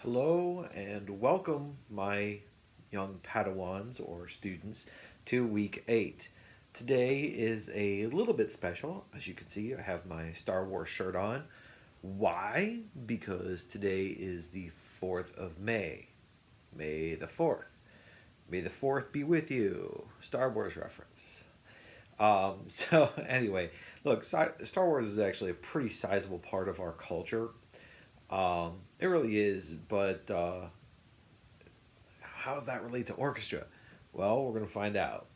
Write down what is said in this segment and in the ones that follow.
Hello and welcome, my young Padawans or students, to week 8. Today is a little bit special. As you can see, I have my Star Wars shirt on. Why? Because today is the 4th of May. May the 4th. May the 4th be with you. Star Wars reference. Anyway, look, Star Wars is actually a pretty sizable part of our culture. It really is, but how does that relate to orchestra? Well, we're going to find out.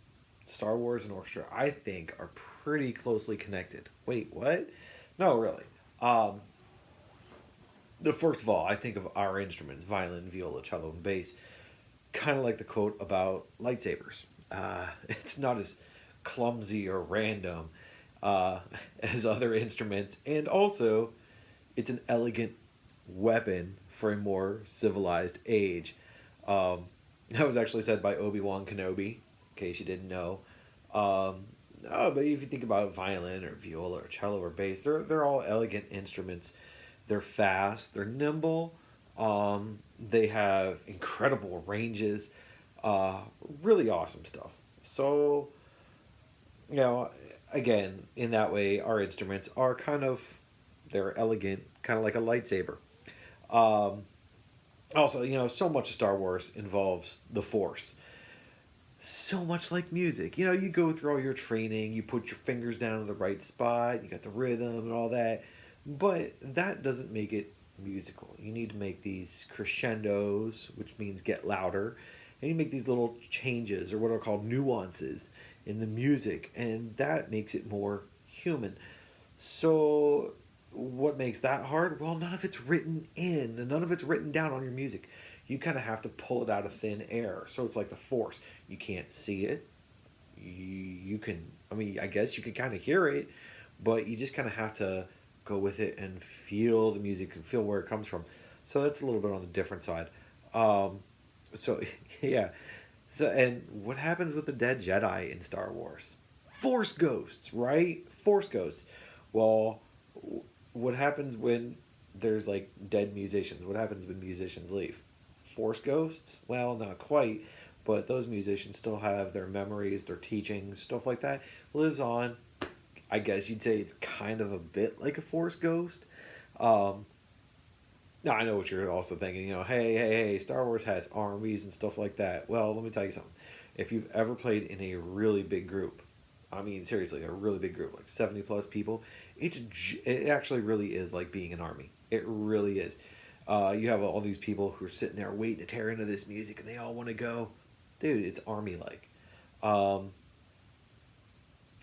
Star Wars and orchestra, I think, are pretty closely connected. Wait, what? No, really. Um, First of all, I think of our instruments violin, viola, cello, and bass kind of like the quote about lightsabers. It's not as clumsy or random uh, as other instruments, and also it's an elegant weapon for a more civilized age. Um, that was actually said by Obi-Wan Kenobi, in case you didn't know. Um, but if you think about violin or viola or cello or bass, they're all elegant instruments. They're fast, they're nimble, they have incredible ranges, uh, really awesome stuff. So, you know, again, in that way, our instruments are they're elegant, kind of like a lightsaber. Um, Also, so much of Star Wars involves the Force. So much like music. You go through all your training, you put your fingers down in the right spot, you got the rhythm and all that. But that doesn't make it musical. You need to make these crescendos, which means get louder, and you make these little changes or what are called nuances in the music, and that makes it more human. So, what makes that hard? Well, none of it's written in, and none of it's written down on your music. You kind of have to pull it out of thin air. So it's like the Force. You can't see it. You can, I mean, I guess you can kind of hear it, but you just kind of have to go with it and feel the music and feel where it comes from. So that's a little bit on the different side. Um, so, yeah. And what happens with the dead Jedi in Star Wars? Force ghosts, right? Force ghosts. Well, what happens when there's like dead musicians? What happens when musicians leave? Force ghosts? Well, not quite, but those musicians still have their memories, their teachings, stuff like that lives on. I guess you'd say it's kind of a bit like a force ghost. Um, Now I know what you're also thinking. Hey, Star Wars has armies and stuff like that. Well, let me tell you something. If you've ever played in a really big group, I mean seriously, a really big group, like 70 plus people, it actually really is like being an army. It really is. You have all these people who are sitting there waiting to tear into this music, and they all want to go. Dude, it's army like. Um,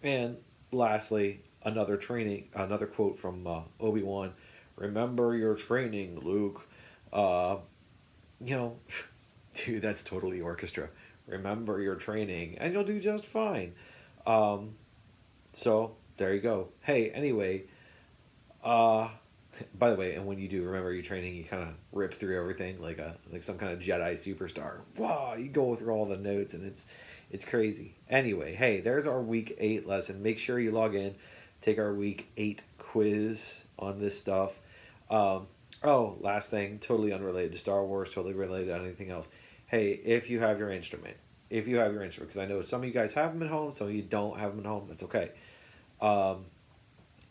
and lastly, another quote from Obi Wan: "Remember your training, Luke." Uh, you know, Dude, that's totally orchestra. Remember your training, and you'll do just fine. Um, so there you go. Hey, anyway, uh, by the way, and when you do remember your training, you kind of rip through everything like some kind of Jedi superstar. Wow, you go through all the notes, and it's crazy. Anyway, hey, there's our week 8 lesson. Make sure you log in, take our week 8 quiz on this stuff. Um, last thing, totally unrelated to Star Wars, totally related to anything else. Hey, if you have your instrument, because I know some of you guys have them at home, some of you don't have them at home. That's okay. Um,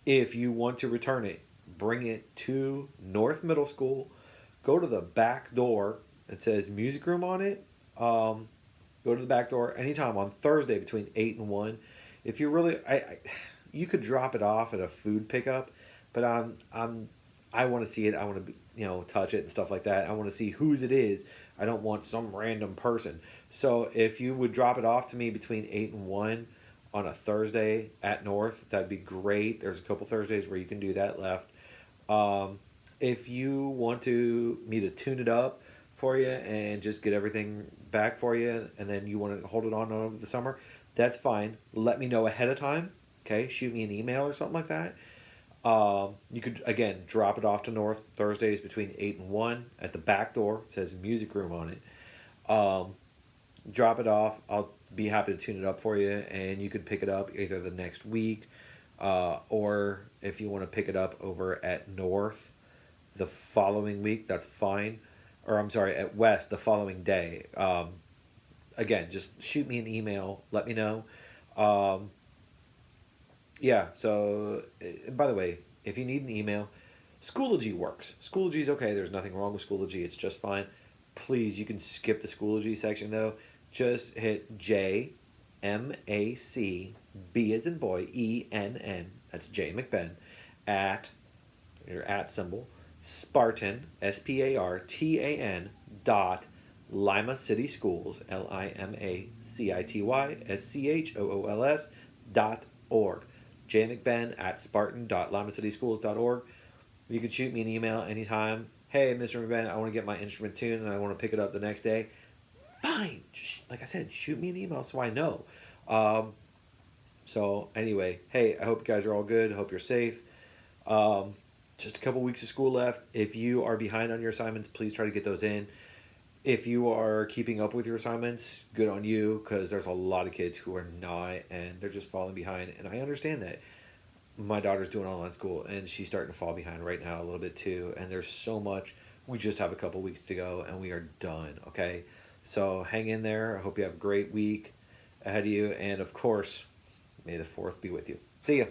if you want to return it, bring it to North Middle School. Go to the back door. It says music room on it. Go to the back door anytime on Thursday between 8 and 1. If you really, you could drop it off at a food pickup, but I want to see it. I want to touch it and stuff like that. I want to see whose it is. I don't want some random person. So if you would drop it off to me between 8 and 1 on a Thursday at North, that'd be great. There's a couple Thursdays where you can do that left. Um, if you want me to tune it up for you and just get everything back for you, and then you want to hold it on over the summer, that's fine. Let me know ahead of time. Okay, shoot me an email or something like that. You could again drop it off to North Thursdays between 8 and 1 at the back door. It says music room on it. Drop it off. I'll be happy to tune it up for you, and you could pick it up either the next week, or if you want to pick it up over at North the following week, that's fine. or I'm sorry, at West the following day. Again, just shoot me an email. Let me know. Um, yeah. So, by the way, if you need an email, Schoology works. Schoology is okay. There's nothing wrong with Schoology. It's just fine. Please, you can skip the Schoology section though. Just hit JMAC B as in boy ENN. That's J McBen at your at symbol Spartan SPARTAN dot Lima City Schools LIMACITY SCHOOLS .org. J McBen at Spartan.LimaCitySchools.org. You can shoot me an email anytime. Hey, Mr. McBen, I want to get my instrument tuned and I want to pick it up the next day. Fine. Just like I said, shoot me an email so I know. Um, so anyway, hey, I hope you guys are all good. I hope you're safe. Um, just a couple weeks of school left. If you are behind on your assignments, please try to get those in. If you are keeping up with your assignments, good on you, because there's a lot of kids who are not, and they're just falling behind. And I understand that. My daughter's doing online school, and she's starting to fall behind right now a little bit too. And there's so much. We just have a couple weeks to go, and we are done. Okay, so hang in there. I hope you have a great week ahead of you, and of course, may the fourth be with you. See ya.